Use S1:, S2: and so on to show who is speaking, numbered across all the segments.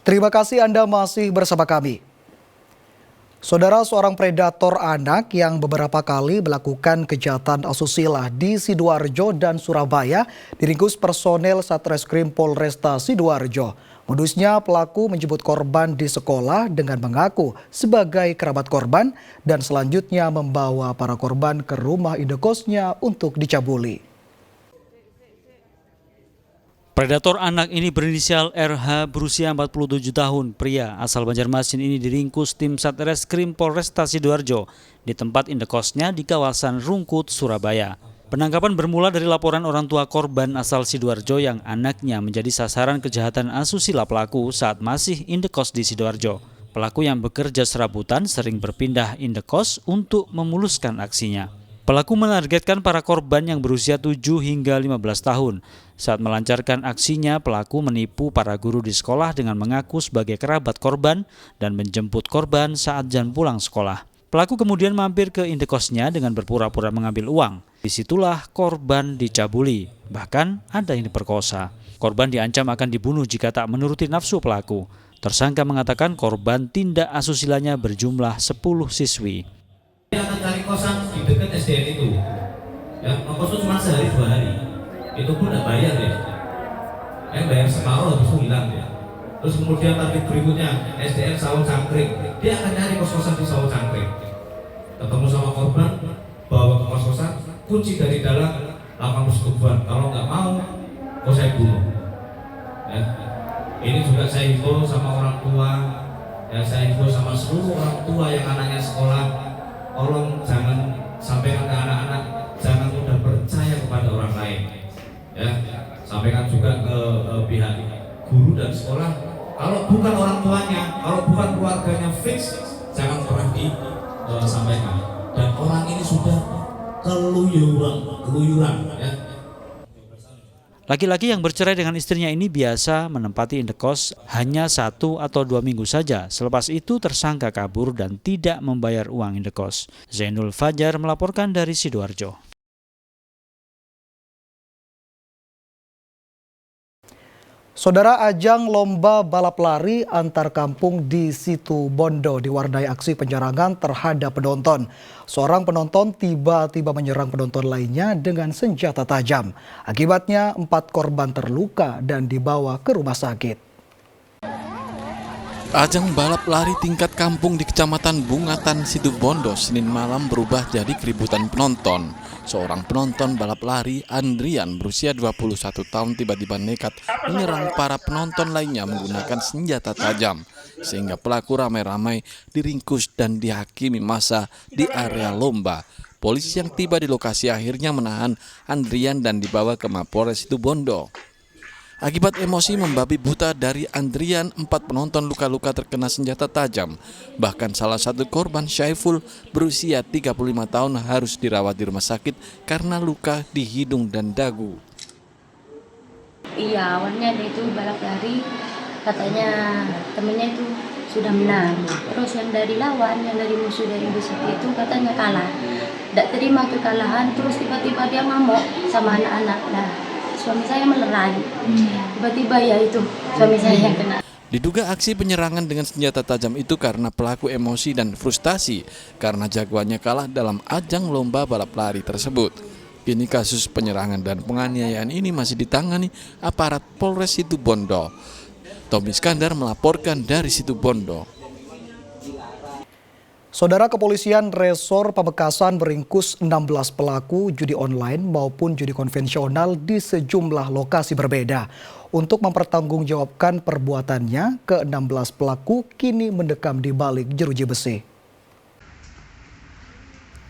S1: Terima kasih Anda masih bersama kami. Saudara, seorang predator anak yang beberapa kali melakukan kejahatan asusila di Sidoarjo dan Surabaya diringkus personel Satreskrim Polresta Sidoarjo. Modusnya, pelaku menjemput korban di sekolah dengan mengaku sebagai kerabat korban dan selanjutnya membawa para korban ke rumah indekosnya untuk dicabuli.
S2: Predator anak ini berinisial RH berusia 47 tahun. Pria asal Banjarmasin ini diringkus tim Satreskrim Polresta Sidoarjo di tempat indekosnya di kawasan Rungkut, Surabaya. Penangkapan bermula dari laporan orang tua korban asal Sidoarjo yang anaknya menjadi sasaran kejahatan asusila pelaku saat masih indekos di Sidoarjo. Pelaku yang bekerja serabutan sering berpindah indekos untuk memuluskan aksinya. Pelaku menargetkan para korban yang berusia 7 hingga 15 tahun. Saat melancarkan aksinya, pelaku menipu para guru di sekolah dengan mengaku sebagai kerabat korban dan menjemput korban saat jam pulang sekolah. Pelaku kemudian mampir ke indekosnya dengan berpura-pura mengambil uang. Disitulah korban dicabuli, bahkan ada yang diperkosa. Korban diancam akan dibunuh jika tak menuruti nafsu pelaku. Tersangka mengatakan korban tindak asusilanya berjumlah 10 siswi.
S3: Dia akan cari kosan di dekat SDN itu, ya, ngekosnya cuma sehari 2 hari, itu pun tidak bayar ya, bayar separuh habis itu hilang ya. Terus kemudian target berikutnya SDN Sawah Cangkring, dia akan cari kos-kosan di Sawah Cangkring, ketemu sama korban, bawa ke kos-kosan, kunci dari dalam lakukan persetubuhan, kalau nggak mau, kok saya bunuh. Ya. Ini juga saya himbau sama orang tua, ya, saya himbau sama seluruh orang tua yang anaknya sekolah. Tolong jangan sampaikan ke anak-anak, jangan mudah percaya kepada orang lain. Ya, sampaikan juga ke pihak guru dan sekolah. Kalau bukan orang tuanya, kalau bukan keluarganya fix, jangan pernah disampaikan. Dan orang ini sudah keluyuran, ya.
S2: Laki-laki yang bercerai dengan istrinya ini biasa menempati indekos hanya 1 atau 2 minggu saja. Selepas itu tersangka kabur dan tidak membayar uang indekos. Zainul Fajar melaporkan dari Sidoarjo.
S1: Saudara, ajang lomba balap lari antar kampung di Situbondo diwarnai aksi penyerangan terhadap penonton. Seorang penonton tiba-tiba menyerang penonton lainnya dengan senjata tajam. Akibatnya 4 korban terluka dan dibawa ke rumah sakit.
S4: Ajang balap lari tingkat kampung di Kecamatan Bungatan, Situbondo, Senin malam berubah jadi keributan penonton. Seorang penonton balap lari, Andrian, berusia 21 tahun tiba-tiba nekat menyerang para penonton lainnya menggunakan senjata tajam. Sehingga pelaku ramai-ramai diringkus dan dihakimi massa di area lomba. Polisi yang tiba di lokasi akhirnya menahan Andrian dan dibawa ke Mapolres Situbondo. Akibat emosi membabi buta dari Andrian, 4 penonton luka-luka terkena senjata tajam. Bahkan salah satu korban, Syaiful, berusia 35 tahun harus dirawat di rumah sakit karena luka di hidung dan dagu.
S5: Iya, awalnya dia itu balap lari, katanya temennya itu sudah menang. Terus yang dari lawan, yang dari musuh dari musuh itu katanya kalah. Tidak terima kekalahan, terus tiba-tiba dia ngamuk sama anak-anak. Nah, suami saya melerai. Tiba-tiba ya itu suami saya yang kena.
S4: Diduga aksi penyerangan dengan senjata tajam itu karena pelaku emosi dan frustasi karena jagoannya kalah dalam ajang lomba balap lari tersebut. Kini kasus penyerangan dan penganiayaan ini masih ditangani aparat Polres Situbondo. Tommy Iskandar melaporkan dari Situbondo.
S1: Saudara, kepolisian Resor Pamekasan meringkus 16 pelaku judi online maupun judi konvensional di sejumlah lokasi berbeda. Untuk mempertanggungjawabkan perbuatannya, ke-16 pelaku kini mendekam di balik jeruji besi.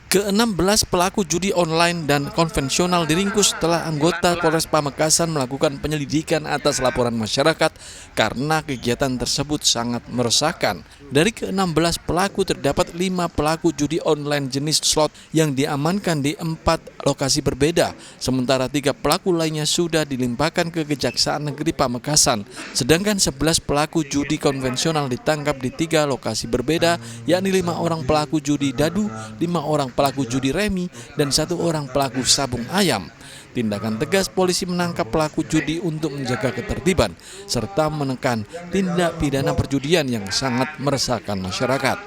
S4: Ke-16 pelaku judi online dan konvensional diringkus setelah anggota Polres Pamekasan melakukan penyelidikan atas laporan masyarakat karena kegiatan tersebut sangat meresahkan. Dari ke-16 pelaku terdapat 5 pelaku judi online jenis slot yang diamankan di 4 lokasi berbeda, sementara 3 pelaku lainnya sudah dilimpahkan ke Kejaksaan Negeri Pamekasan. Sedangkan 11 pelaku judi konvensional ditangkap di 3 lokasi berbeda, yakni 5 orang pelaku judi dadu, 5 orang pelaku judi remi, dan 1 orang pelaku sabung ayam. Tindakan tegas polisi menangkap pelaku judi untuk menjaga ketertiban serta menekan tindak pidana perjudian yang sangat meresahkan masyarakat.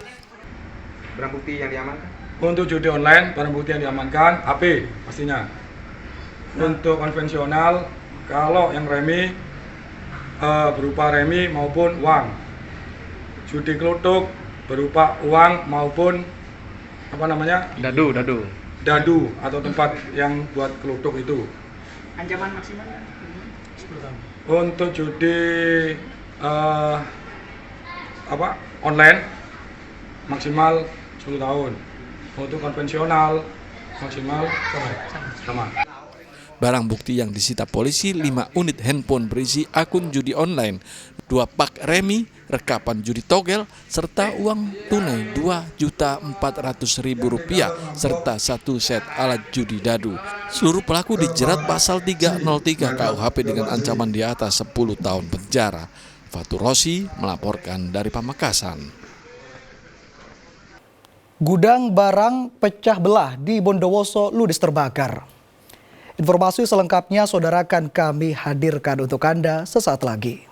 S6: Barang bukti yang diamankan?
S7: Untuk judi online, barang bukti yang diamankan HP pastinya. Untuk konvensional, kalau yang remi berupa remi maupun uang. Judi kluthuk berupa uang maupun dadu atau tempat yang buat kluthuk itu.
S8: Ancaman maksimalnya?
S7: Untuk judi online maksimal 10 tahun. Untuk konvensional maksimal sama.
S4: Barang bukti yang disita polisi 5 unit handphone berisi akun judi online, 2 pak remi, rekapan judi togel, serta uang tunai Rp2.400.000 serta 1 set alat judi dadu. Seluruh pelaku dijerat pasal 303 KUHP dengan ancaman di atas 10 tahun penjara. Fatur Rosi melaporkan dari Pamekasan.
S1: Gudang barang pecah belah di Bondowoso ludes terbakar. Informasi selengkapnya saudara akan kami hadirkan untuk Anda sesaat lagi.